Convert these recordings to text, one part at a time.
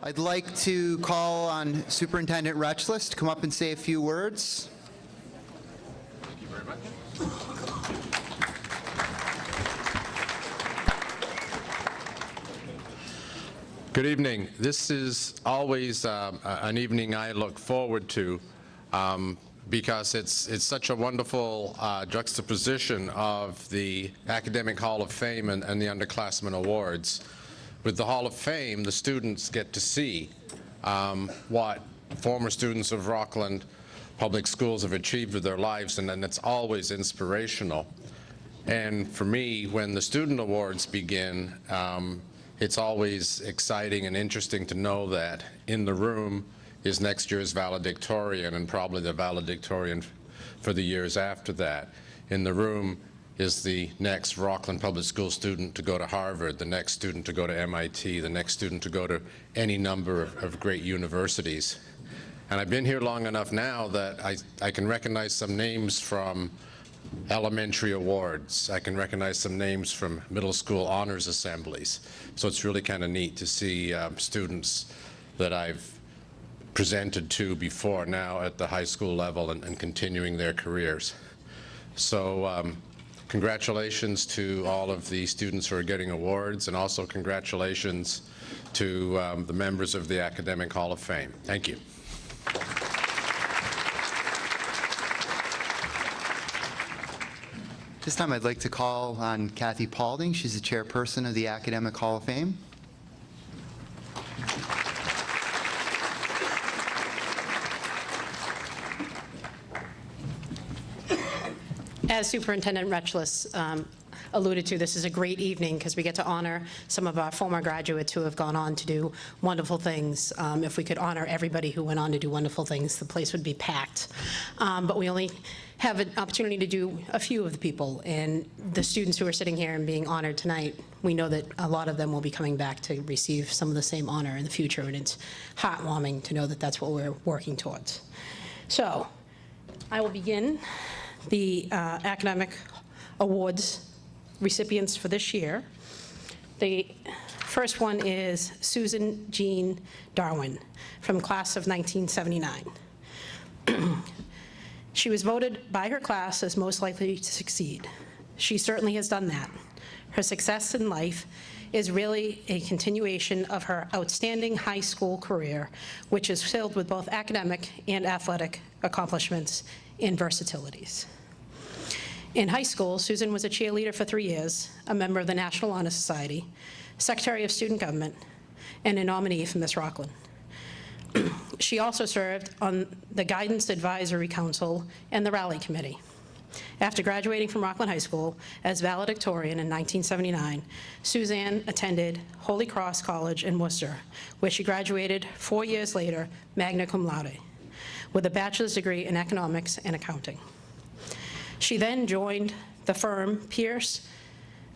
I'd like to call on Superintendent Rechless to come up and say a few words. Thank you very much. Good evening. This is always an evening I look forward to because it's such a wonderful juxtaposition of the Academic Hall of Fame and the Underclassmen Awards. With the Hall of Fame, the students get to see what former students of Rockland Public Schools have achieved with their lives, and it's always inspirational. And for me, when the student awards begin, it's always exciting and interesting to know that in the room is next year's valedictorian and probably the valedictorian for the years after that. In the room is the next Rockland Public School student to go to Harvard, the next student to go to MIT, the next student to go to any number of great universities. And I've been here long enough now that I can recognize some names from elementary awards. I can recognize some names from middle school honors assemblies. So it's really kind of neat to see students that I've presented to before now at the high school level and continuing their careers. So congratulations to all of the students who are getting awards, and also congratulations to the members of the Academic Hall of Fame. Thank you. This time I'd like to call on Kathy Paulding. She's the chairperson of the Academic Hall of Fame. As Superintendent Rechless alluded to, this is a great evening because we get to honor some of our former graduates who have gone on to do wonderful things. If we could honor everybody who went on to do wonderful things, the place would be packed. But we only have an opportunity to do a few of the people, and the students who are sitting here and being honored tonight, we know that a lot of them will be coming back to receive some of the same honor in the future, and it's heartwarming to know that that's what we're working towards. So I will begin the academic awards recipients for this year. The first one is Susan Jean Darwin from class of 1979. She was voted by her class as most likely to succeed. She certainly has done that. Her success in life is really a continuation of her outstanding high school career, which is filled with both academic and athletic accomplishments and versatilities. In high school, Susan was a cheerleader for 3 years, a member of the National Honor Society, Secretary of Student Government, and a nominee for Miss Rockland. She also served on the Guidance Advisory Council and the Rally Committee. After graduating from Rockland High School as valedictorian in 1979, Suzanne attended Holy Cross College in Worcester, where she graduated 4 years later, magna cum laude, with a bachelor's degree in economics and accounting. She then joined the firm Price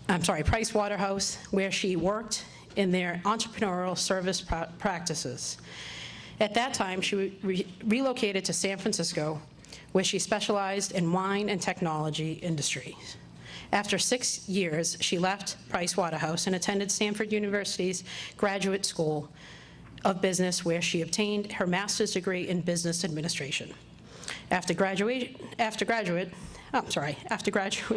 Waterhouse, where she worked in their entrepreneurial service practices. At that time, she relocated to San Francisco, where she specialized in wine and technology industries. After 6 years, she left Price Waterhouse and attended Stanford University's Graduate School of Business, where she obtained her master's degree in business administration. After graduate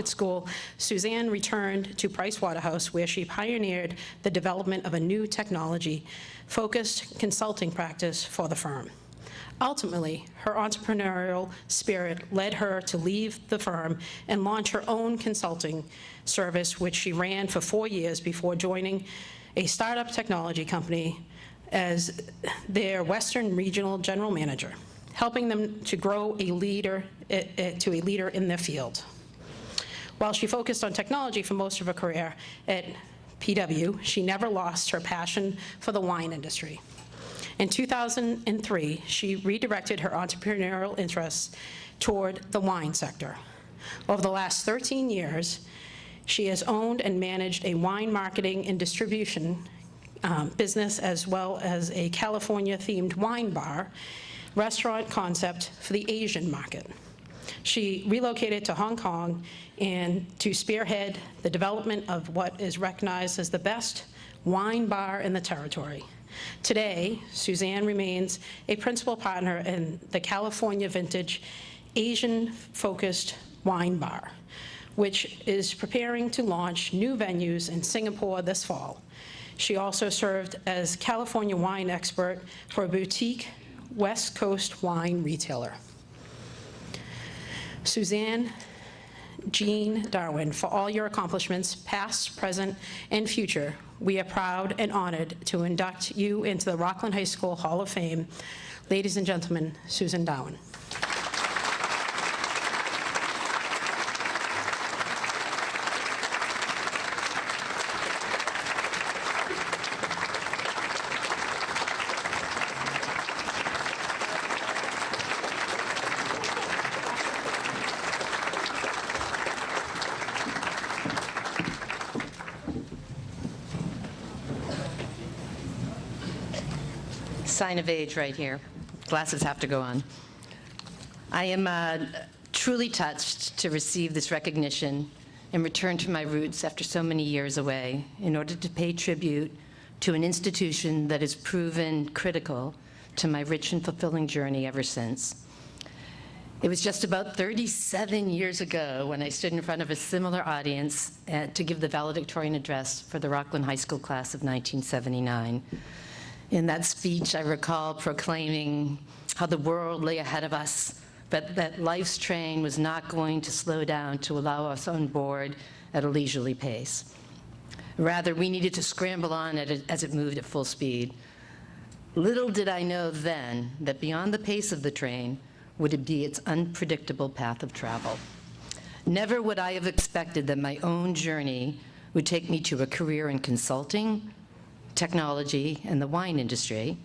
school, Suzanne returned to Price Waterhouse, where she pioneered the development of a new technology-focused consulting practice for the firm. Ultimately, her entrepreneurial spirit led her to leave the firm and launch her own consulting service, which she ran for 4 years before joining a startup technology company as their Western Regional General Manager, helping them to grow to a leader in their field. While she focused on technology for most of her career at PW, she never lost her passion for the wine industry. In 2003, she redirected her entrepreneurial interests toward the wine sector. Over the last 13 years, she has owned and managed a wine marketing and distribution business, as well as a California-themed wine bar restaurant concept for the Asian market. She relocated to Hong Kong and to spearhead the development of what is recognized as the best wine bar in the territory, Today, Suzanne remains a principal partner in the California Vintage Asian-focused wine bar, which is preparing to launch new venues in Singapore this fall. She also served as California wine expert for a boutique West Coast wine retailer. Suzanne Jean Darwin, for all your accomplishments, past, present, and future, we are proud and honored to induct you into the Rockland High School Hall of Fame. Ladies and gentlemen, Susan Darwin. Sign of age right here. Glasses have to go on. I am truly touched to receive this recognition and return to my roots after so many years away in order to pay tribute to an institution that has proven critical to my rich and fulfilling journey ever since. It was just about 37 years ago when I stood in front of a similar audience to give the valedictorian address for the Rockland High School class of 1979. In that speech, I recall proclaiming how the world lay ahead of us, but that life's train was not going to slow down to allow us on board at a leisurely pace. Rather, we needed to scramble on as it moved at full speed. Little did I know then that beyond the pace of the train would be its unpredictable path of travel. Never would I have expected that my own journey would take me to a career in consulting, technology, and the wine industry,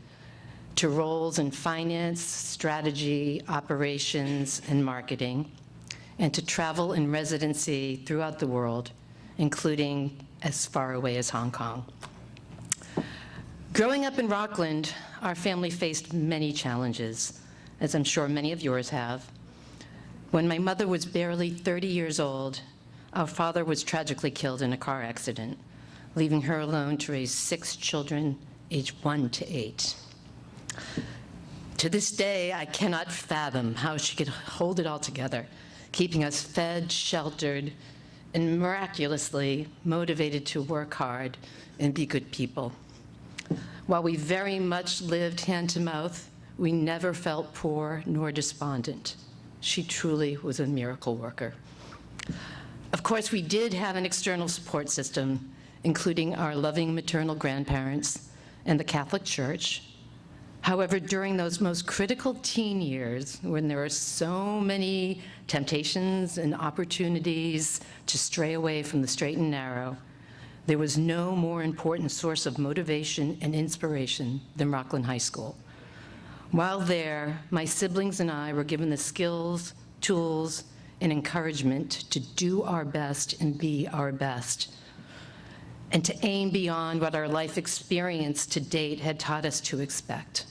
to roles in finance, strategy, operations, and marketing, and to travel and residency throughout the world, including as far away as Hong Kong. Growing up in Rockland, our family faced many challenges, as I'm sure many of yours have. When my mother was barely 30 years old, our father was tragically killed in a car accident, leaving her alone to raise 6 children, aged 1 to 8. To this day, I cannot fathom how she could hold it all together, keeping us fed, sheltered, and miraculously motivated to work hard and be good people. While we very much lived hand to mouth, we never felt poor nor despondent. She truly was a miracle worker. Of course, we did have an external support system, including our loving maternal grandparents and the Catholic Church. However, during those most critical teen years, when there are so many temptations and opportunities to stray away from the straight and narrow, there was no more important source of motivation and inspiration than Rockland High School. While there, my siblings and I were given the skills, tools, and encouragement to do our best and be our best, and to aim beyond what our life experience to date had taught us to expect.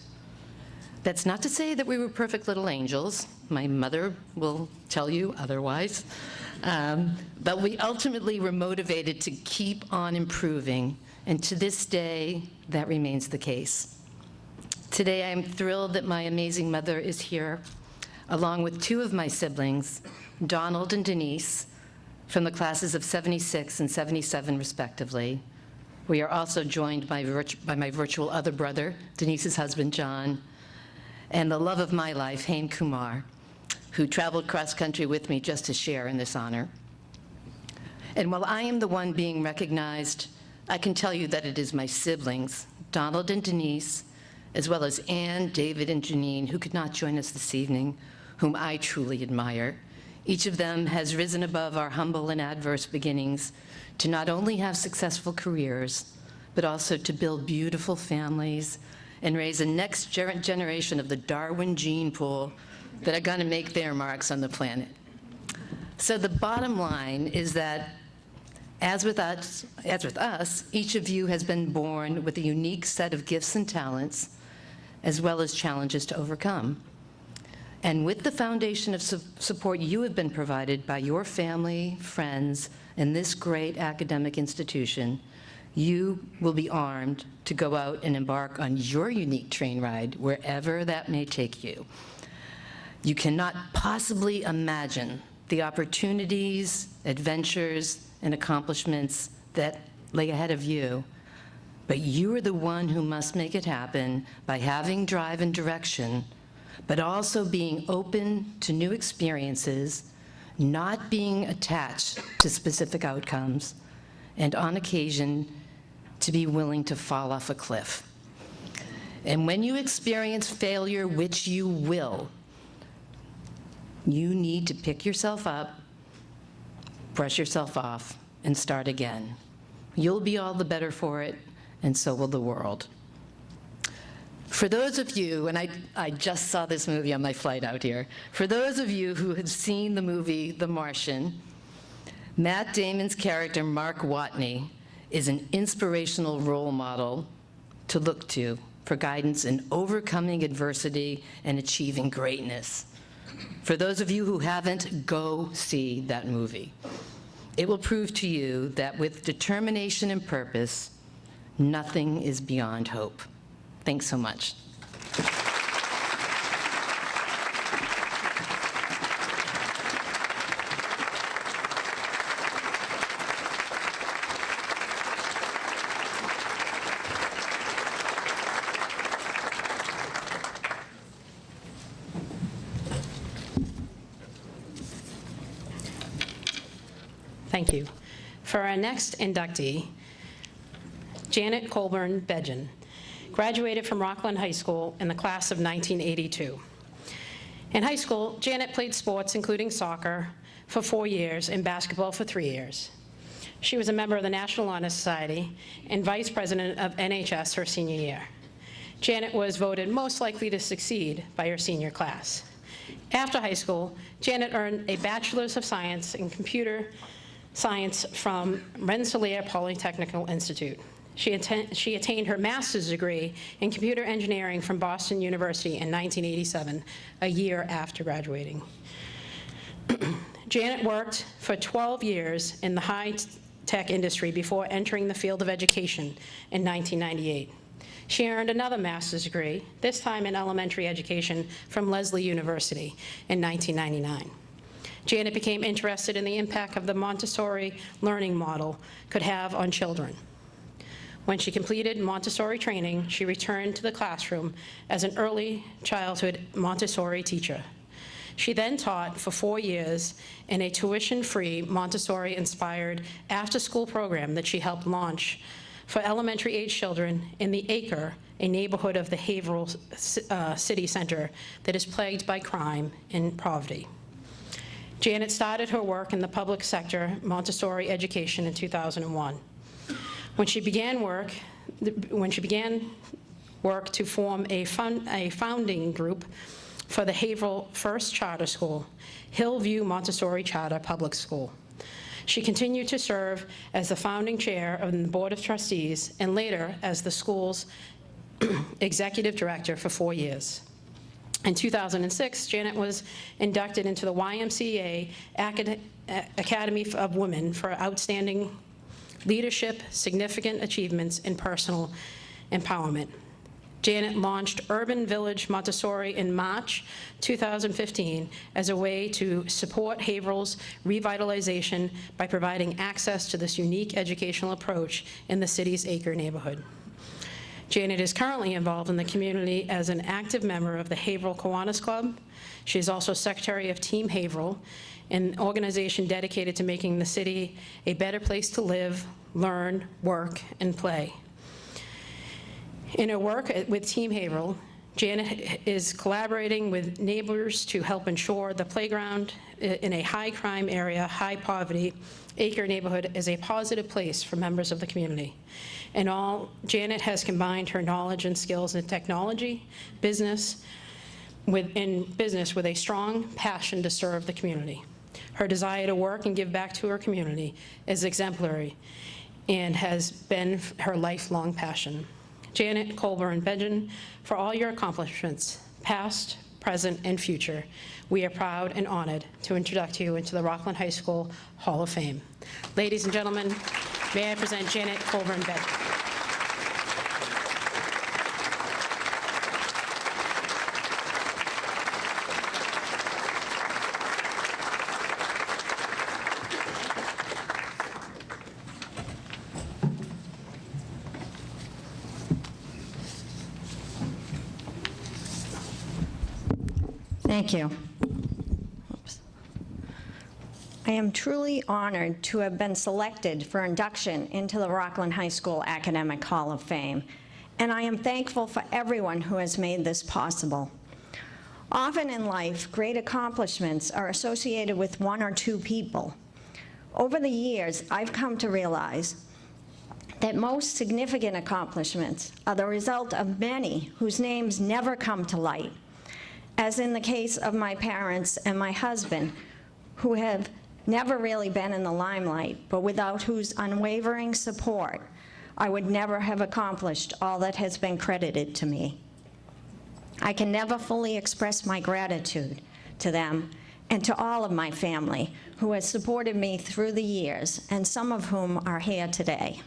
That's not to say that we were perfect little angels. My mother will tell you otherwise. But we ultimately were motivated to keep on improving, and to this day, that remains the case. Today, I am thrilled that my amazing mother is here, along with 2 of my siblings, Donald and Denise, from the classes of 76 and 77, respectively. We are also joined by my virtual other brother, Denise's husband, John, and the love of my life, Haim Kumar, who traveled cross-country with me just to share in this honor. And while I am the one being recognized, I can tell you that it is my siblings, Donald and Denise, as well as Anne, David, and Janine, who could not join us this evening, whom I truly admire. Each of them has risen above our humble and adverse beginnings to not only have successful careers, but also to build beautiful families and raise a next generation of the Darwin gene pool that are going to make their marks on the planet. So the bottom line is that, as with us, each of you has been born with a unique set of gifts and talents, as well as challenges to overcome. And with the foundation of support you have been provided by your family, friends, and this great academic institution, You will be armed to go out and embark on your unique train ride, wherever that may take you. You cannot possibly imagine the opportunities, adventures, and accomplishments that lay ahead of you, but you are the one who must make it happen by having drive and direction, but also being open to new experiences, not being attached to specific outcomes, and on occasion, to be willing to fall off a cliff. And when you experience failure, which you will, you need to pick yourself up, brush yourself off, and start again. You'll be all the better for it, and so will the world. For those of you, and I just saw this movie on my flight out here, for those of you who have seen the movie The Martian, Matt Damon's character, Mark Watney, is an inspirational role model to look to for guidance in overcoming adversity and achieving greatness. For those of you who haven't, go see that movie. It will prove to you that with determination and purpose, nothing is beyond hope. Thanks so much. Thank you. For our next inductee, Janet Colburn Beggin graduated from Rockland High School in the class of 1982. In high school, Janet played sports, including soccer, for 4 years and basketball for 3 years. She was a member of the National Honor Society and vice president of NHS her senior year. Janet was voted most likely to succeed by her senior class. After high school, Janet earned a Bachelor's of Science in Computer Science from Rensselaer Polytechnical Institute. She attained her master's degree in computer engineering from Boston University in 1987, a year after graduating. Janet worked for 12 years in the high-tech industry before entering the field of education in 1998. She earned another master's degree, this time in elementary education, from Lesley University in 1999. Janet became interested in the impact of the Montessori learning model could have on children. When she completed Montessori training, she returned to the classroom as an early childhood Montessori teacher. She then taught for 4 years in a tuition-free Montessori-inspired after-school program that she helped launch for elementary-age children in the Acre, a neighborhood of the Haverhill city center that is plagued by crime and poverty. Janet started her work in the public sector Montessori education in 2001. When she began work to form a founding group for the Haverhill First Charter School, Hillview Montessori Charter Public School. She continued to serve as the founding chair of the Board of Trustees and later as the school's executive director for 4 years. In 2006, Janet was inducted into the YMCA Academy of Women for outstanding leadership, significant achievements, and personal empowerment. Janet launched Urban Village Montessori in March 2015 as a way to support Haverhill's revitalization by providing access to this unique educational approach in the city's Acre neighborhood. Janet is currently involved in the community as an active member of the Haverhill Kiwanis Club. She is also secretary of Team Haverhill, an organization dedicated to making the city a better place to live, learn, work, and play. In her work with Team Haverhill, Janet is collaborating with neighbors to help ensure the playground in a high-crime area, high-poverty Acre neighborhood is a positive place for members of the community. In all, Janet has combined her knowledge and skills in technology, business with a strong passion to serve the community. Her desire to work and give back to her community is exemplary and has been her lifelong passion. Janet Kolber and Beggin, for all your accomplishments, past, present, and future, we are proud and honored to introduce you into the Rockland High School Hall of Fame. Ladies and gentlemen, May I present Janet Colburn Beggin? Thank you. Oops. I am truly honored to have been selected for induction into the Rockland High School Academic Hall of Fame, and I am thankful for everyone who has made this possible. Often in life, great accomplishments are associated with one or two people. Over the years, I've come to realize that most significant accomplishments are the result of many whose names never come to light, as in the case of my parents and my husband, who have never really been in the limelight, but without whose unwavering support, I would never have accomplished all that has been credited to me. I can never fully express my gratitude to them and to all of my family who has supported me through the years, and some of whom are here today.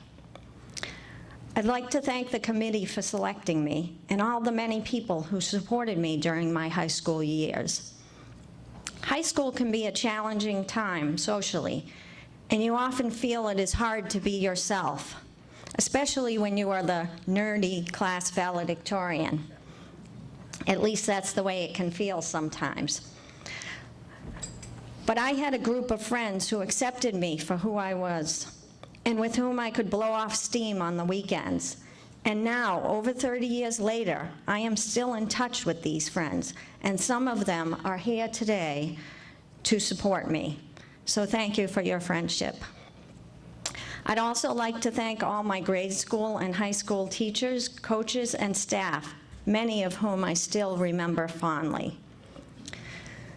I'd like to thank the committee for selecting me and all the many people who supported me during my high school years. High school can be a challenging time socially, and you often feel it is hard to be yourself, especially when you are the nerdy class valedictorian. At least that's the way it can feel sometimes. But I had a group of friends who accepted me for who I was, and with whom I could blow off steam on the weekends. And now, over 30 years later, I am still in touch with these friends, and some of them are here today to support me. So thank you for your friendship. I'd also like to thank all my grade school and high school teachers, coaches, and staff, many of whom I still remember fondly.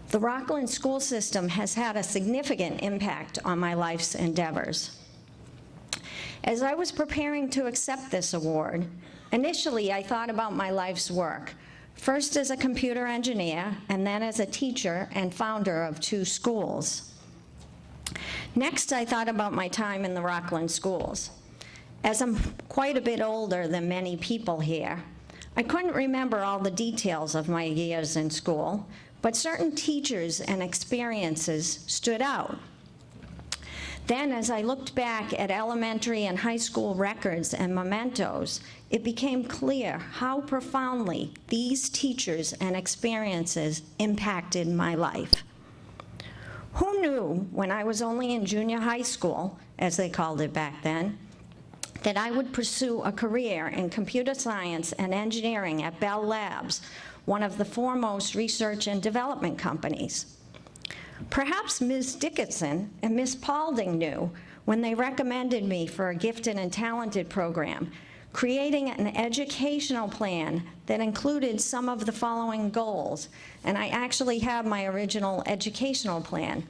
The Rockland school system has had a significant impact on my life's endeavors. As I was preparing to accept this award, initially I thought about my life's work, first as a computer engineer and then as a teacher and founder of 2 schools. Next, I thought about my time in the Rockland schools. As I'm quite a bit older than many people here, I couldn't remember all the details of my years in school, but certain teachers and experiences stood out. Then, as I looked back at elementary and high school records and mementos, it became clear how profoundly these teachers and experiences impacted my life. Who knew when I was only in junior high school, as they called it back then, that I would pursue a career in computer science and engineering at Bell Labs, one of the foremost research and development companies? Perhaps Ms. Dickinson and Ms. Paulding knew when they recommended me for a gifted and talented program, creating an educational plan that included some of the following goals. And I actually have my original educational plan.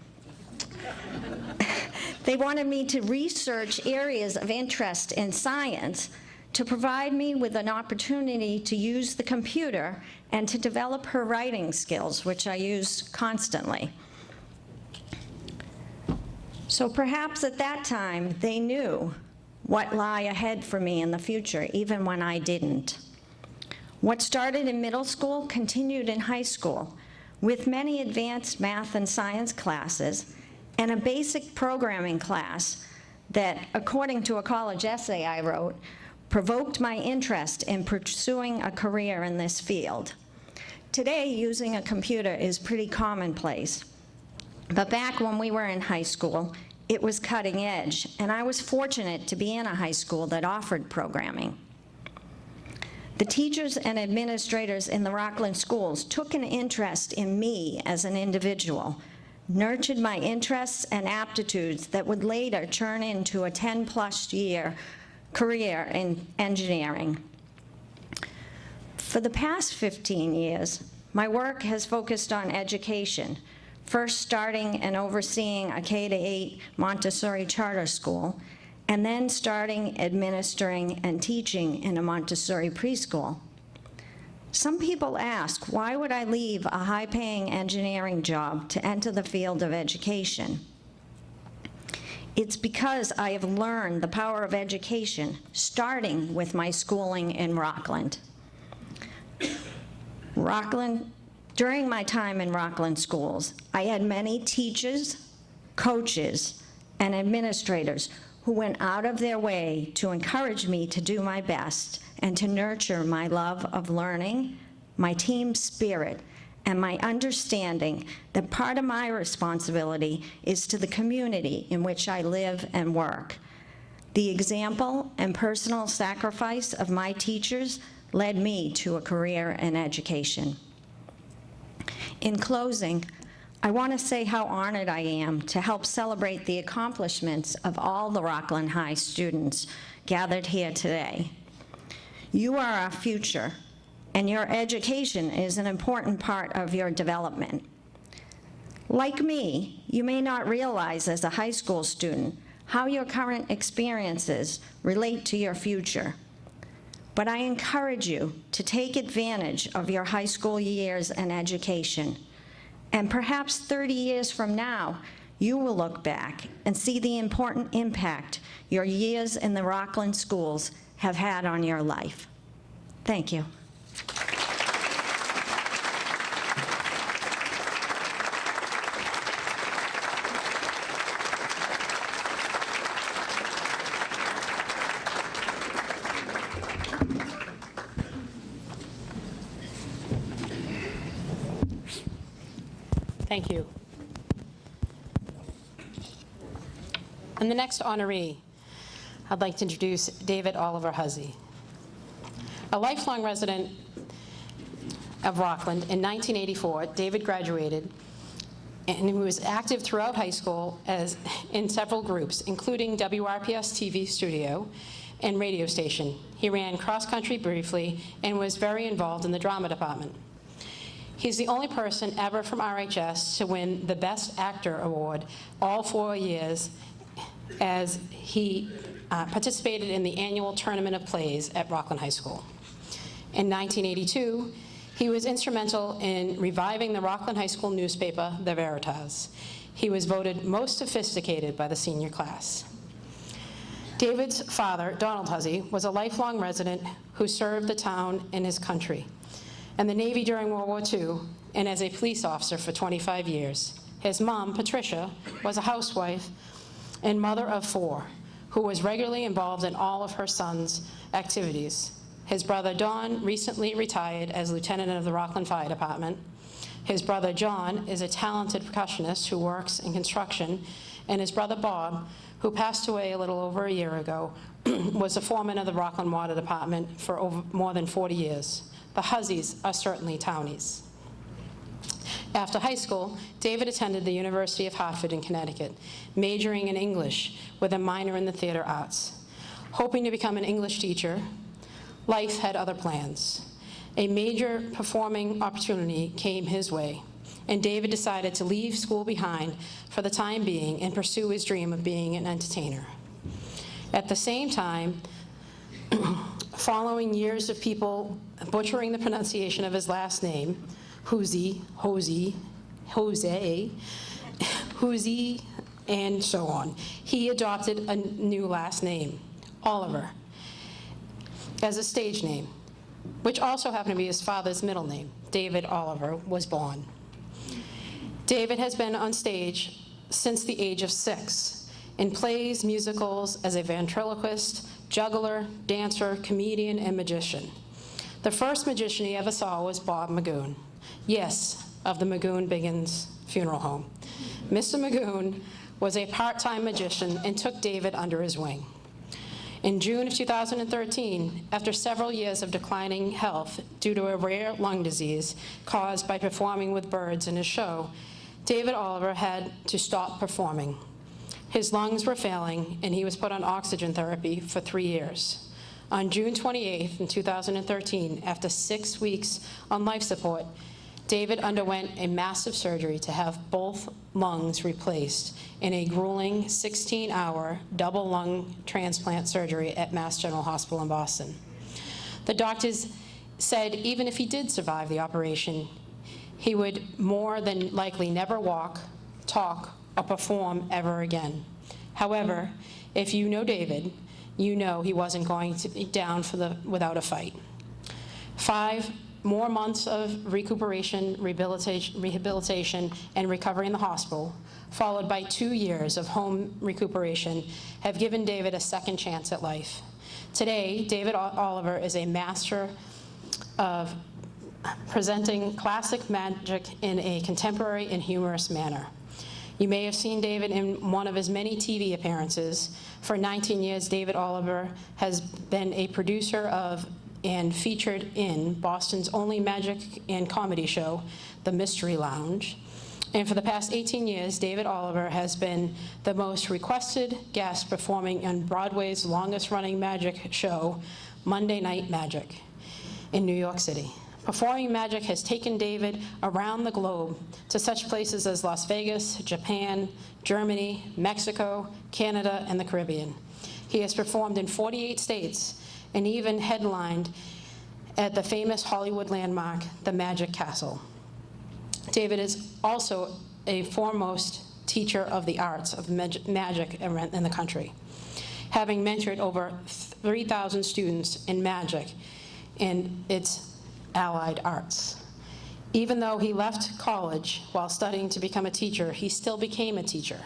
They wanted me to research areas of interest in science, to provide me with an opportunity to use the computer and to develop her writing skills, which I use constantly. So perhaps at that time, they knew what lay ahead for me in the future, even when I didn't. What started in middle school continued in high school, with many advanced math and science classes and a basic programming class that, according to a college essay I wrote, provoked my interest in pursuing a career in this field. Today, using a computer is pretty commonplace. But back when we were in high school, it was cutting edge, and I was fortunate to be in a high school that offered programming. The teachers and administrators in the Rockland schools took an interest in me as an individual, nurtured my interests and aptitudes that would later turn into a 10-plus year career in engineering. For the past 15 years, my work has focused on education, first starting and overseeing a K-8 Montessori charter school, and then starting, administering, and teaching in a Montessori preschool. Some people ask, why would I leave a high-paying engineering job to enter the field of education? It's because I have learned the power of education, starting with my schooling in Rockland. During my time in Rockland schools, I had many teachers, coaches, and administrators who went out of their way to encourage me to do my best and to nurture my love of learning, my team spirit, and my understanding that part of my responsibility is to the community in which I live and work. The example and personal sacrifice of my teachers led me to a career in education. In closing, I want to say how honored I am to help celebrate the accomplishments of all the Rockland High students gathered here today. You are our future, and your education is an important part of your development. Like me, you may not realize as a high school student how your current experiences relate to your future. But I encourage you to take advantage of your high school years and education. And perhaps 30 years from now, you will look back and see the important impact your years in the Rockland schools have had on your life. Thank you. Thank you. And the next honoree, I'd like to introduce David Oliver Huzi. A lifelong resident of Rockland, in 1984, David graduated, and he was active throughout high school in several groups, including WRPS TV studio and radio station. He ran cross-country briefly and was very involved in the drama department. He's the only person ever from RHS to win the Best Actor Award all 4 years, as he participated in the annual Tournament of Plays at Rockland High School. In 1982, he was instrumental in reviving the Rockland High School newspaper, The Veritas. He was voted most sophisticated by the senior class. David's father, Donald Huzi, was a lifelong resident who served the town and his country, and the Navy during World War II, and as a police officer for 25 years. His mom, Patricia, was a housewife and mother of 4, who was regularly involved in all of her son's activities. His brother, Don, recently retired as lieutenant of the Rockland Fire Department. His brother, John, is a talented percussionist who works in construction, and his brother, Bob, who passed away a little over a year ago, was the foreman of the Rockland Water Department for more than 40 years. The Huzis are certainly townies. After high school, David attended the University of Hartford in Connecticut, majoring in English with a minor in the theater arts. Hoping to become an English teacher, life had other plans. A major performing opportunity came his way, and David decided to leave school behind for the time being and pursue his dream of being an entertainer. At the same time, following years of people butchering the pronunciation of his last name, Huzi, Jose, Huzi, and so on, he adopted a new last name, Oliver, as a stage name, which also happened to be his father's middle name. David Oliver was born. David has been on stage since the age of 6, in plays, musicals, as a ventriloquist, juggler, dancer, comedian, and magician. The first magician he ever saw was Bob Magoon. Yes, of the Magoon-Biggins Funeral Home. Mr. Magoon was a part-time magician and took David under his wing. In June of 2013, after several years of declining health due to a rare lung disease caused by performing with birds in his show, David Oliver had to stop performing. His lungs were failing, and he was put on oxygen therapy for 3 years. On June 28th, in 2013, after 6 weeks on life support, David underwent a massive surgery to have both lungs replaced in a grueling 16-hour double lung transplant surgery at Mass General Hospital in Boston. The doctors said even if he did survive the operation, he would more than likely never walk, talk, or perform ever again. However, if you know David, you know he wasn't going to be down without a fight. 5 more months of recuperation, rehabilitation, and recovery in the hospital, followed by 2 years of home recuperation, have given David a second chance at life. Today, David Oliver is a master of presenting classic magic in a contemporary and humorous manner. You may have seen David in one of his many TV appearances. For 19 years, David Oliver has been a producer of and featured in Boston's only magic and comedy show, The Mystery Lounge. And for the past 18 years, David Oliver has been the most requested guest performing on Broadway's longest-running magic show, Monday Night Magic, in New York City. Performing magic has taken David around the globe to such places as Las Vegas, Japan, Germany, Mexico, Canada, and the Caribbean. He has performed in 48 states and even headlined at the famous Hollywood landmark, the Magic Castle. David is also a foremost teacher of the arts of magic in the country, having mentored over 3,000 students in magic and its allied arts. Even though he left college while studying to become a teacher, he still became a teacher,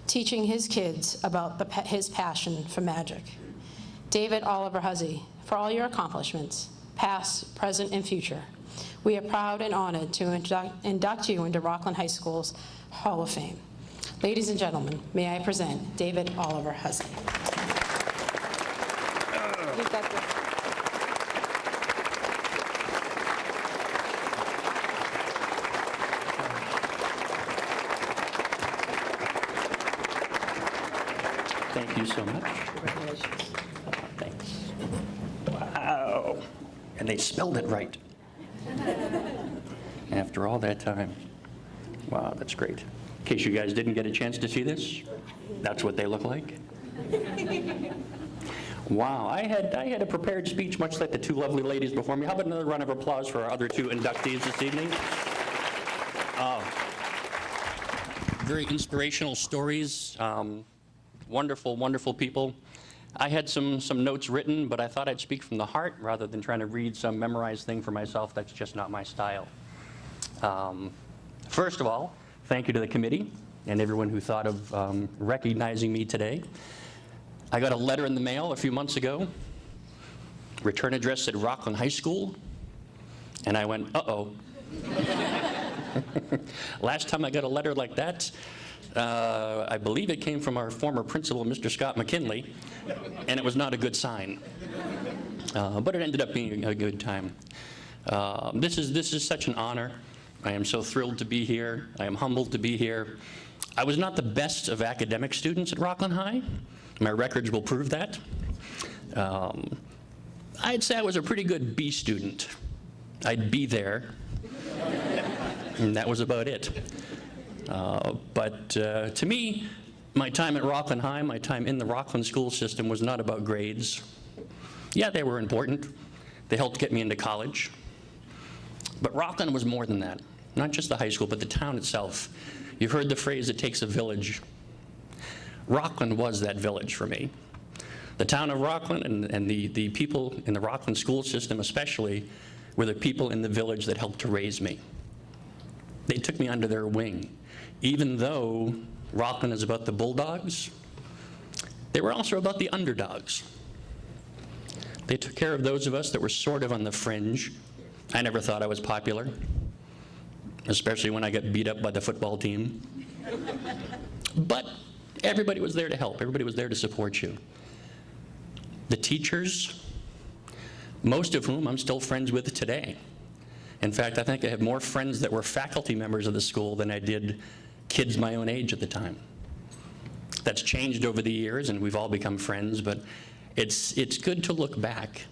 teaching his kids about his passion for magic. David Oliver Huzi, for all your accomplishments, past, present, and future, we are proud and honored to induct you into Rockland High School's Hall of Fame. Ladies and gentlemen, may I present David Oliver Huzi. Thank you so much. Congratulations. Thanks. Wow. And they spelled it right. After all that time. Wow, that's great. In case you guys didn't get a chance to see this, that's what they look like. Wow, I had a prepared speech much like the two lovely ladies before me. How about another round of applause for our other two inductees this evening? Very inspirational stories. Wonderful, wonderful people. I had some notes written, but I thought I'd speak from the heart rather than trying to read some memorized thing for myself. That's just not my style. First of all, thank you to the committee and everyone who thought of recognizing me today. I got a letter in the mail a few months ago. Return address said Rockland High School, and I went, uh-oh. Last time I got a letter like that, I believe it came from our former principal, Mr. Scott McKinley, and it was not a good sign. But it ended up being a good time. This is such an honor. I am so thrilled to be here. I am humbled to be here. I was not the best of academic students at Rockland High. My records will prove that. I'd say I was a pretty good B student. I'd be there, and that was about it. But to me, my time at Rockland High, my time in the Rockland school system was not about grades. Yeah, they were important. They helped get me into college. But Rockland was more than that. Not just the high school, but the town itself. You've heard the phrase, it takes a village. Rockland was that village for me. The town of Rockland and the people in the Rockland school system especially were the people in the village that helped to raise me. They took me under their wing. Even though Rockland is about the bulldogs, they were also about the underdogs. They took care of those of us that were sort of on the fringe. I never thought I was popular, especially when I got beat up by the football team. But everybody was there to help. Everybody was there to support you. The teachers, most of whom I'm still friends with today. In fact, I think I have more friends that were faculty members of the school than I did kids my own age at the time. That's changed over the years, and we've all become friends, but it's good to look back.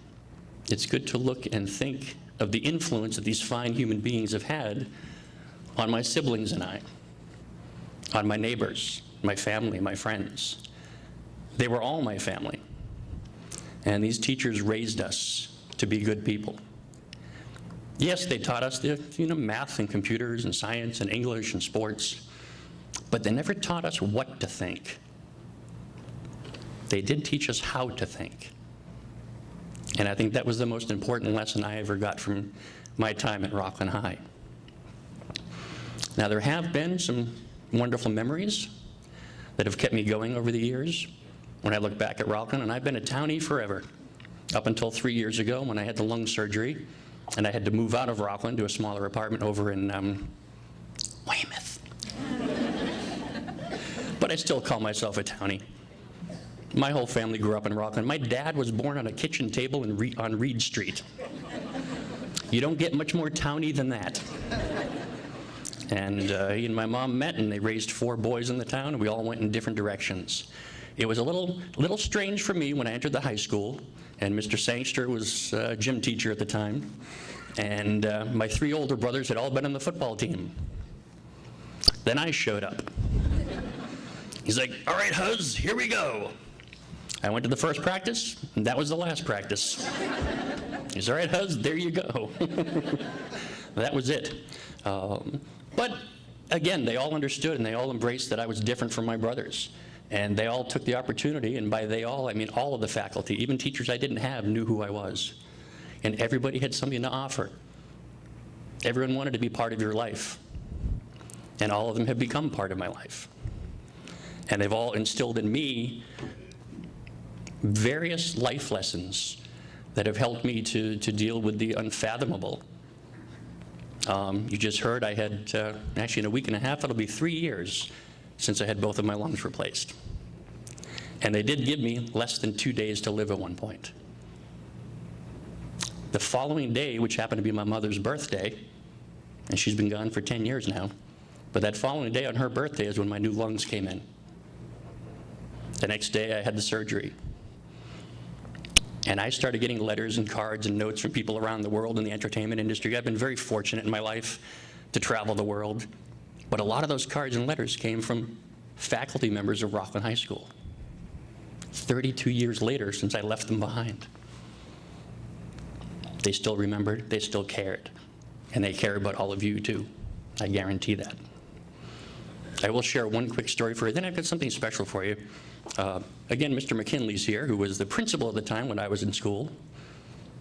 It's good to look and think of the influence that these fine human beings have had on my siblings and I, on my neighbors, my family, my friends. They were all my family. And these teachers raised us to be good people. Yes, they taught us math and computers and science and English and sports, but they never taught us what to think. They did teach us how to think. And I think that was the most important lesson I ever got from my time at Rockland High. Now, there have been some wonderful memories that have kept me going over the years when I look back at Rockland, and I've been a townie forever, up until 3 years ago when I had the lung surgery, and I had to move out of Rockland to a smaller apartment over in Weymouth. But I still call myself a townie. My whole family grew up in Rockland. My dad was born on a kitchen table on Reed Street. You don't get much more townie than that. And he and my mom met, and they raised 4 boys in the town, and we all went in different directions. It was a little strange for me when I entered the high school, and Mr. Sangster was a gym teacher at the time, and my 3 older brothers had all been on the football team. Then I showed up. He's like, "All right, Huz, here we go." I went to the first practice, and that was the last practice. He's, "All right, Huz, there you go." That was it. But again, they all understood and they all embraced that I was different from my brothers. And they all took the opportunity, and by they all, I mean all of the faculty, even teachers I didn't have knew who I was. And everybody had something to offer. Everyone wanted to be part of your life. And all of them have become part of my life. And they've all instilled in me various life lessons that have helped me to deal with the unfathomable. You just heard I had, actually in a week and a half, it'll be 3 years since I had both of my lungs replaced. And they did give me less than 2 days to live at one point. The following day, which happened to be my mother's birthday, and she's been gone for 10 years now, but that following day on her birthday is when my new lungs came in. The next day I had the surgery. And I started getting letters and cards and notes from people around the world in the entertainment industry. I've been very fortunate in my life to travel the world. But a lot of those cards and letters came from faculty members of Rockland High School. 32 years later since I left them behind. They still remembered, they still cared. And they care about all of you too. I guarantee that. I will share one quick story for you, then I've got something special for you. Again, Mr. McKinley's here, who was the principal at the time when I was in school.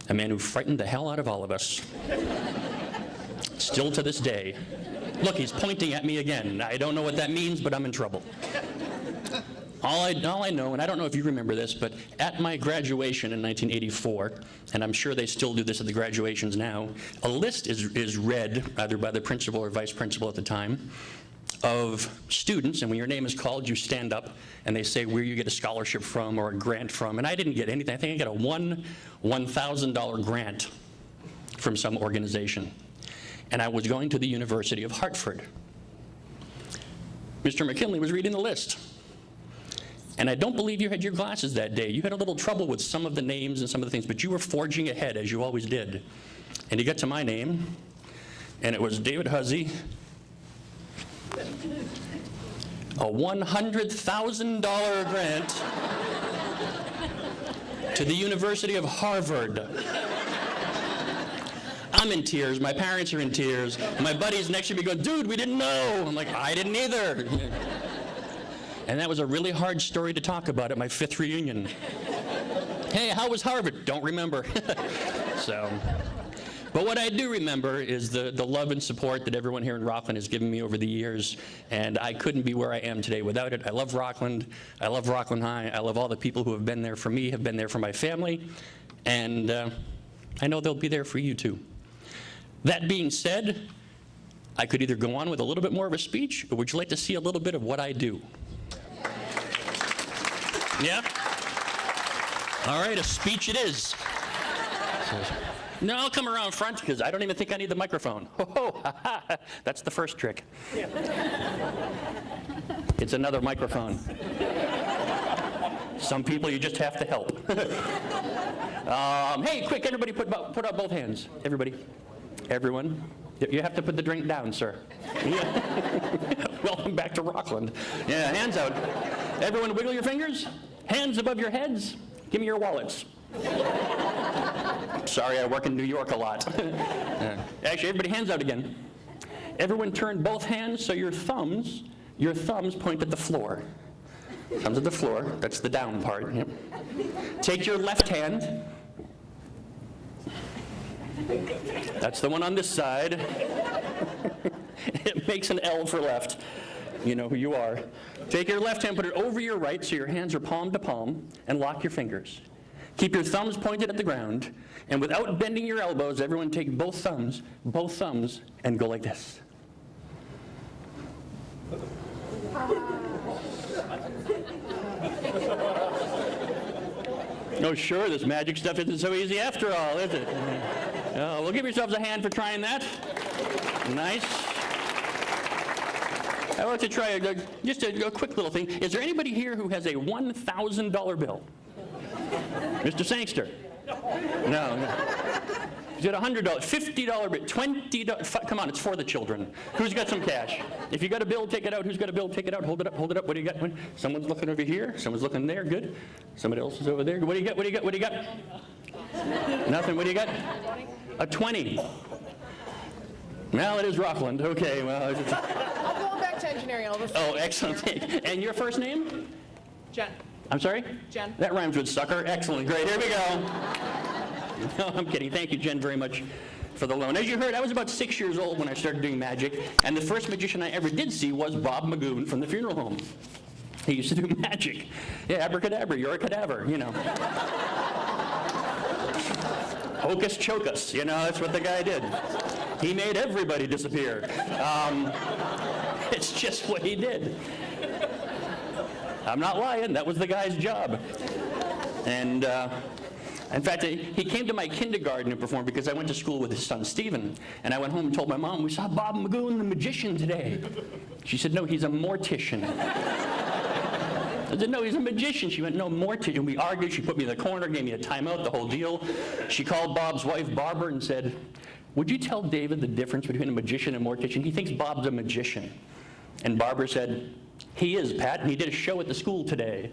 A man who frightened the hell out of all of us. Still to this day. Look, he's pointing at me again. I don't know what that means, but I'm in trouble. All I know, and I don't know if you remember this, but at my graduation in 1984, and I'm sure they still do this at the graduations now, a list is read, either by the principal or vice principal at the time, of students, and when your name is called, you stand up, and they say where you get a scholarship from or a grant from, and I didn't get anything. I think I got a $1,000 grant from some organization, and I was going to the University of Hartford. Mr. McKinley was reading the list, and I don't believe you had your glasses that day. You had a little trouble with some of the names and some of the things, but you were forging ahead, as you always did, and he got to my name, and it was David Huzi, a $100,000 grant to the University of Harvard. I'm in tears. My parents are in tears. My buddies next to me go, "Dude, we didn't know." I'm like, "I didn't either." And that was a really hard story to talk about at my 5th reunion. "Hey, how was Harvard?" "Don't remember." So. But what I do remember is the love and support that everyone here in Rockland has given me over the years, and I couldn't be where I am today without it. I love Rockland. I love Rockland High. I love all the people who have been there for me, have been there for my family, and I know they'll be there for you too. That being said, I could either go on with a little bit more of a speech, or would you like to see a little bit of what I do? Yeah? All right, a speech it is. No, I'll come around front because I don't even think I need the microphone. That's the first trick. It's another microphone. Some people you just have to help. Hey, quick, everybody put up both hands. Everybody. Everyone. You have to put the drink down, sir. Welcome back to Rockland. Yeah, hands out. Everyone wiggle your fingers. Hands above your heads. Give me your wallets. Sorry, I work in New York a lot. Actually, everybody hands out again. Everyone turn both hands so your thumbs point at the floor. Thumbs at the floor. That's the down part. Yep. Take your left hand. That's the one on this side. It makes an L for left. You know who you are. Take your left hand, put it over your right so your hands are palm to palm, and lock your fingers. Keep your thumbs pointed at the ground, and without bending your elbows, everyone take both thumbs, and go like this. Oh, sure, this magic stuff isn't so easy after all, is it? Well, give yourselves a hand for trying that. Nice. I want to try just a quick little thing. Is there anybody here who has a $1,000 bill? Mr. Sangster? No. He's got $100, $50 bill, $20. Come on, it's for the children. Who's got some cash? If you got a bill, take it out. Who's got a bill? Take it out. Hold it up. Hold it up. What do you got? Someone's looking over here. Someone's looking there. Good. Somebody else is over there. What do you got? What do you got? What do you got? Nothing. What do you got? A 20. Well, it is Rockland. Okay. Well. I'm going back to engineering. Oh, excellent. And your first name? Jen. I'm sorry? Jen. That rhymes with sucker. Excellent. Great. Here we go. No, I'm kidding. Thank you, Jen, very much for the loan. As you heard, I was about 6 years old when I started doing magic, and the first magician I ever did see was Bob Magoon from the funeral home. He used to do magic. Yeah, abracadabra, you're a cadaver, you know. Hocus chocus, you know, that's what the guy did. He made everybody disappear. It's just what he did. I'm not lying, that was the guy's job. And in fact, he came to my kindergarten and performed because I went to school with his son, Stephen. And I went home and told my mom, we saw Bob Magoon, the magician, today. She said, no, he's a mortician. I said, no, he's a magician. She went, no, mortician. We argued. She put me in the corner, gave me a timeout, the whole deal. She called Bob's wife, Barbara, and said, would you tell David the difference between a magician and a mortician? He thinks Bob's a magician. And Barbara said, he is, Pat, and he did a show at the school today.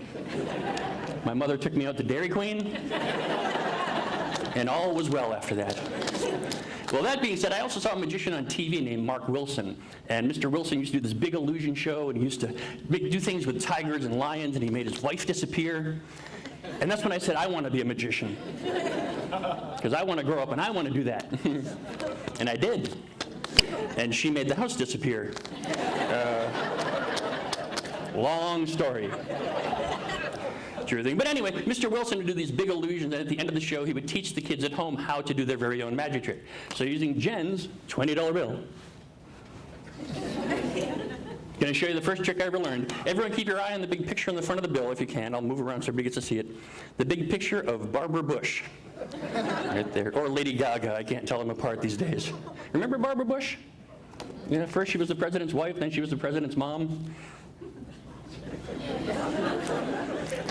My mother took me out to Dairy Queen, and all was well after that. Well, that being said, I also saw a magician on TV named Mark Wilson, and Mr. Wilson used to do this big illusion show, and he used to do things with tigers and lions, and he made his wife disappear. And that's when I said, I want to be a magician, because I want to grow up and I want to do that. And I did. And she made the house disappear. Long story. True thing. But anyway, Mr. Wilson would do these big illusions, and at the end of the show, he would teach the kids at home how to do their very own magic trick. So using Jen's $20 bill. Going to show you the first trick I ever learned. Everyone keep your eye on the big picture on the front of the bill if you can. I'll move around so everybody gets to see it. The big picture of Barbara Bush. Right there. Or Lady Gaga. I can't tell them apart these days. Remember Barbara Bush? Yeah, first she was the president's wife, then she was the president's mom.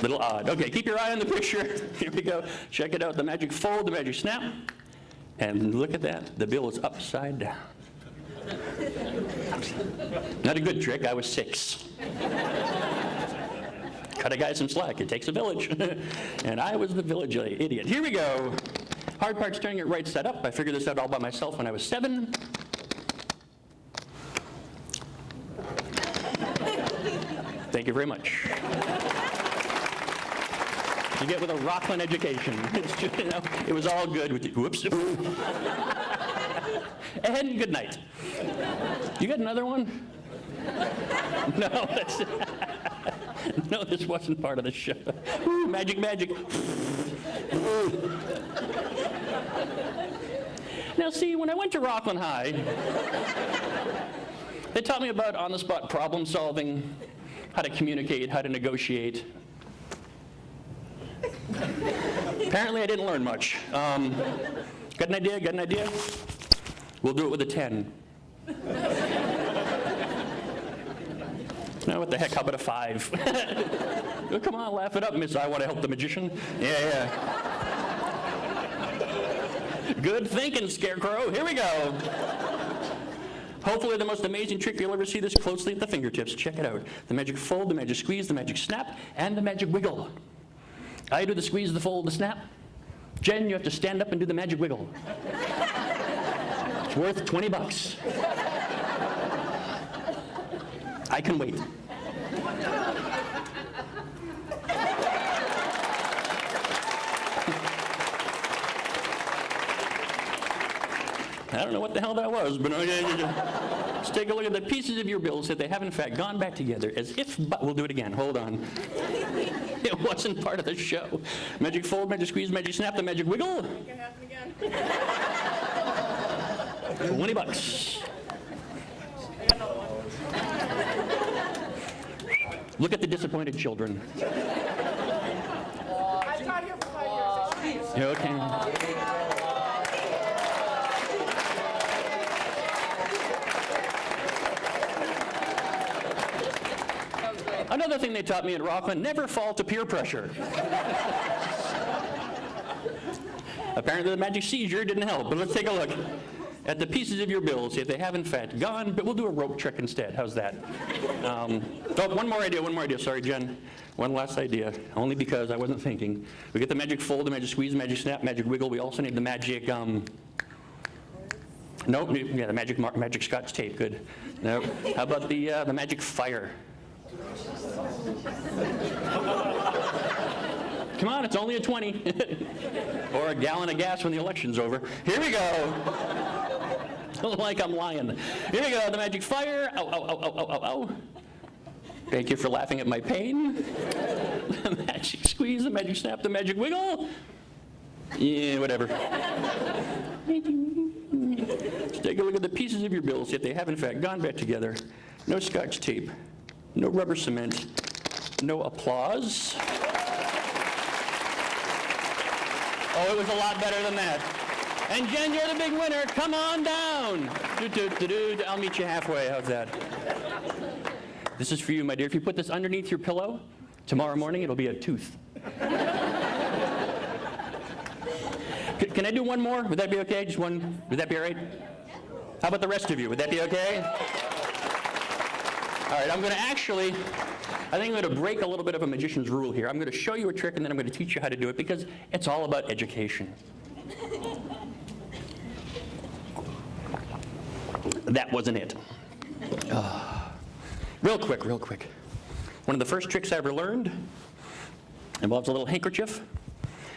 Little odd. Okay, keep your eye on the picture. Here we go. Check it out. The magic fold, the magic snap. And look at that. The bill is upside down. Not a good trick. I was 6. Cut a guy some slack. It takes a village. And I was the village idiot. Here we go. Hard part's turning it right side up. I figured this out all by myself when I was 7. Thank you very much. You get with a Rockland education. It's just, you know, it was all good with you. Whoops. And good night. You got another one? No, no, this wasn't part of the show. Ooh, magic, magic. Now, see, when I went to Rockland High, they taught me about on-the-spot problem solving, how to communicate, how to negotiate. Apparently, I didn't learn much. Got an idea? Got an idea? We'll do it with a 10. No, what the heck? How about a 5? Oh, come on, laugh it up, miss. I want to help the magician. Yeah. Good thinking, Scarecrow. Here we go. Hopefully the most amazing trick you'll ever see this closely at the fingertips. Check it out. The magic fold, the magic squeeze, the magic snap, and the magic wiggle. I do the squeeze, the fold, the snap. Jen, you have to stand up and do the magic wiggle. It's worth $20. I can wait. I don't know what the hell that was, but let's take a look at the pieces of your bills that they have in fact gone back together as if, but we'll do it again, hold on. It wasn't part of the show. Magic fold, magic squeeze, magic snap, the magic wiggle. It can happen again. $20. Look at the disappointed children. I've taught here for 5 years. Excuse. Okay. Another thing they taught me at Rockland, never fall to peer pressure. Apparently the magic seizure didn't help, but let's take a look at the pieces of your bills, see if they have in fact gone, but we'll do a rope trick instead. How's that? Oh, one more idea. Sorry, Jen. One last idea, only because I wasn't thinking. We get the magic fold, the magic squeeze, the magic snap, magic wiggle. We also need the magic, the magic Scotch tape, good. No, how about the magic fire? Come on, it's only a 20. Or a gallon of gas when the election's over. Here we go. Like I'm lying. Here we go, the magic fire. Ow, ow, ow, ow, ow, ow. Thank you for laughing at my pain. The magic squeeze, the magic snap, the magic wiggle. Yeah, whatever. Let's take a look at the pieces of your bills, see if they have in fact gone back together. No Scotch tape, no rubber cement, no applause. Oh, it was a lot better than that. And Jen, you're the big winner. Come on down. I'll meet you halfway. How's that? This is for you, my dear. If you put this underneath your pillow, tomorrow morning it'll be a tooth. Can I do one more? Would that be okay? Just one? Would that be all right? How about the rest of you? Would that be okay? All right, I'm going to actually, I think I'm going to break a little bit of a magician's rule here. I'm going to show you a trick and then I'm going to teach you how to do it because it's all about education. That wasn't it. Real quick. One of the first tricks I ever learned involves a little handkerchief.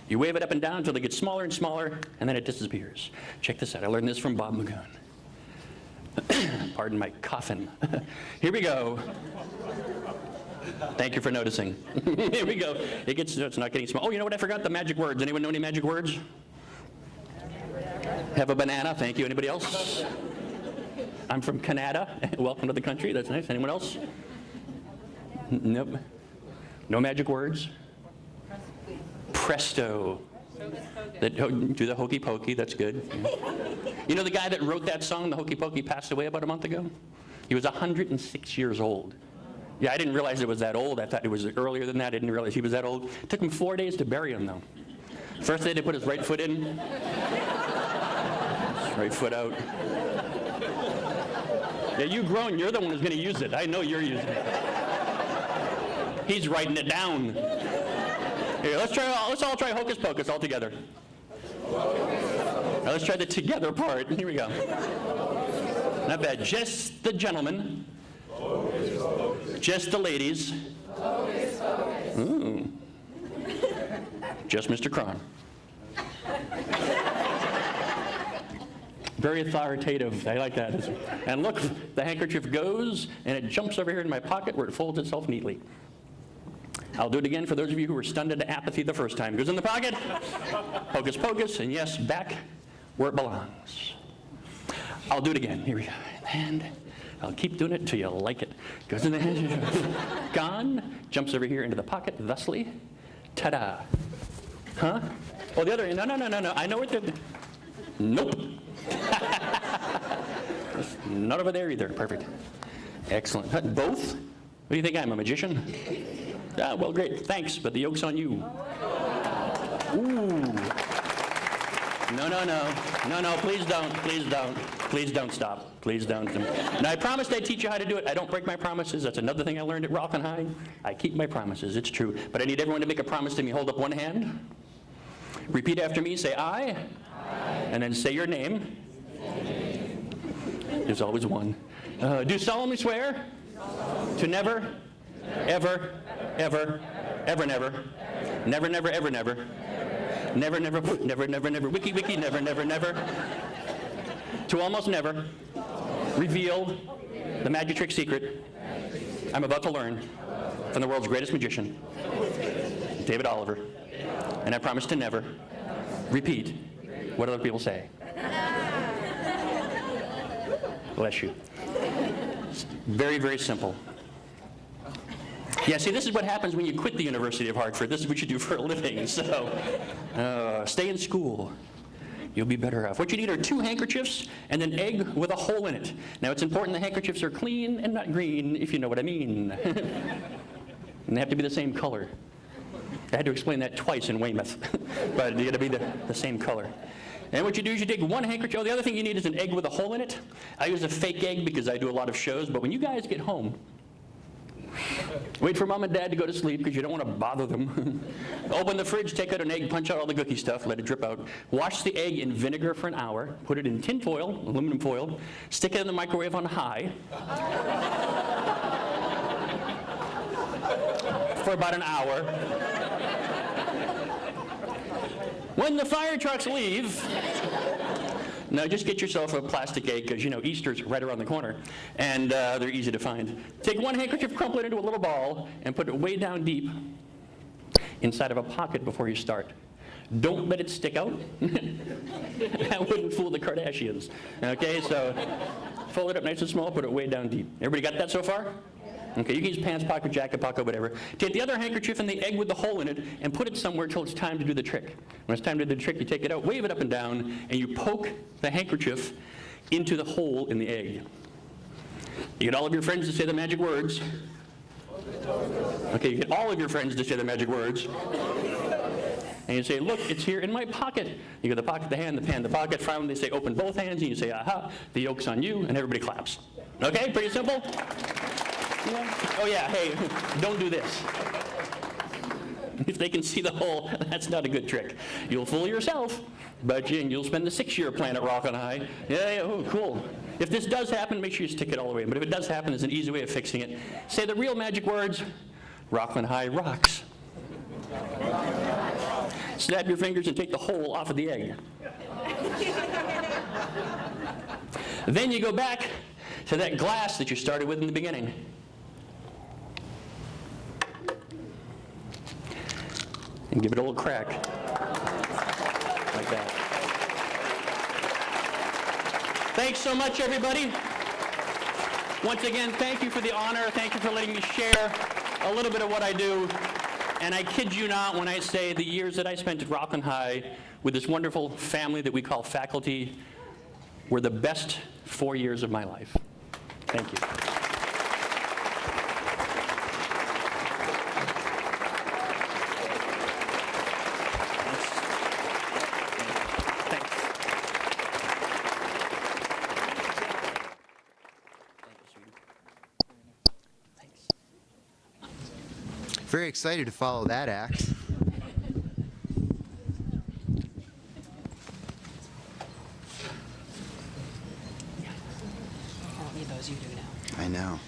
You wave it up and down until it gets smaller and smaller, and then it disappears. Check this out. I learned this from Bob Magoon. Pardon my coffin. Here we go. Thank you for noticing. Here we go. It's not getting small. Oh, you know what? I forgot the magic words. Anyone know any magic words? Have a banana. Thank you. Anybody else? I'm from Canada. Welcome to the country. That's nice. Anyone else? Nope. No magic words? Presto. Do the Hokey-Pokey. That's good. You know the guy that wrote that song, the Hokey-Pokey, passed away about a month ago? He was 106 years old. Yeah, I didn't realize it was that old. I thought it was earlier than that. I didn't realize he was that old. It took him 4 days to bury him, though. First day, they put his right foot in. Right foot out. Yeah, you grown. You're the one who's going to use it. I know you're using it. He's writing it down. Here, let's all try Hocus Pocus all together. Now, let's try the together part. Here we go. Not bad. Just the gentlemen. Just the ladies. Ooh. Just Mr. Cron. Very authoritative. I like that. And look, the handkerchief goes, and it jumps over here in my pocket where it folds itself neatly. I'll do it again for those of you who were stunned into apathy the first time. It goes in the pocket, Hocus Pocus, and yes, back where it belongs. I'll do it again. Here we go. And I'll keep doing it until you like it. Goes in the hand, gone, jumps over here into the pocket, thusly. Ta-da. Huh? Oh, the other, no. I know what they're, nope. Not over there either. Perfect. Excellent. Both? What do you think? I'm a magician? Ah, well, great. Thanks, but the yoke's on you. Ooh. No, please don't stop. Please don't. Now, I promised I'd teach you how to do it. I don't break my promises. That's another thing I learned at Rockland High. I keep my promises. It's true. But I need everyone to make a promise to me. Hold up one hand. Repeat after me. Say, I. And then say your name. There's always one. Do solemnly swear to never, ever, never, wiki, never, to almost never reveal the magic trick secret I'm about to learn from the world's greatest magician, David Oliver. And I promise to never repeat what other people say. Bless you. It's very, very simple. Yeah, see, this is what happens when you quit the University of Hartford. This is what you do for a living. So, stay in school. You'll be better off. What you need are 2 handkerchiefs and an egg with a hole in it. Now, it's important the handkerchiefs are clean and not green, if you know what I mean. And they have to be the same color. I had to explain that twice in Weymouth, but you got to be the same color. And what you do is you take 1 handkerchief. Oh, the other thing you need is an egg with a hole in it. I use a fake egg because I do a lot of shows, but when you guys get home, wait for Mom and Dad to go to sleep because you don't want to bother them. Open the fridge, take out an egg, punch out all the cookie stuff, let it drip out. Wash the egg in vinegar for an hour, put it in tin foil, aluminum foil, stick it in the microwave on high for about an hour. When the fire trucks leave, now just get yourself a plastic egg because, you know, Easter's right around the corner, and they're easy to find. Take 1 handkerchief, crumple it into a little ball, and put it way down deep inside of a pocket before you start. Don't let it stick out. That wouldn't fool the Kardashians. Okay, so fold it up nice and small, put it way down deep. Everybody got that so far? Okay, you can use pants pocket, jacket pocket, whatever. Take the other handkerchief and the egg with the hole in it and put it somewhere till it's time to do the trick. When it's time to do the trick, you take it out, wave it up and down, and you poke the handkerchief into the hole in the egg. You get all of your friends to say the magic words. Okay, you get all of your friends to say the magic words. And you say, look, it's here in my pocket. You go the pocket, the hand, the pan, the pocket. Finally, they say, open both hands, and you say, aha, the yolk's on you, and everybody claps. Okay, pretty simple? Yeah. Oh yeah, hey, don't do this. If they can see the hole, that's not a good trick. You'll fool yourself, but you'll spend the 6-year plan at Rockland High. Yeah, oh, cool. If this does happen, make sure you stick it all the way. But if it does happen, there's an easy way of fixing it. Say the real magic words, Rockland High rocks. Snap your fingers and take the hole off of the egg. Then you go back to that glass that you started with in the beginning. And give it a little crack, like that. Thanks so much, everybody. Once again, thank you for the honor. Thank you for letting me share a little bit of what I do. And I kid you not when I say the years that I spent at Rockland High with this wonderful family that we call faculty were the best 4 years of my life. Thank you. Very excited to follow that act. I don't need those, you do now. I know.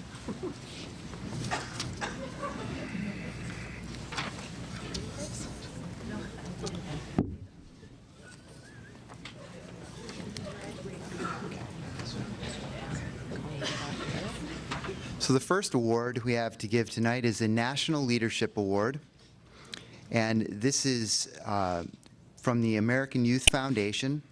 So the first award we have to give tonight is a National Leadership Award. And this is from the American Youth Foundation.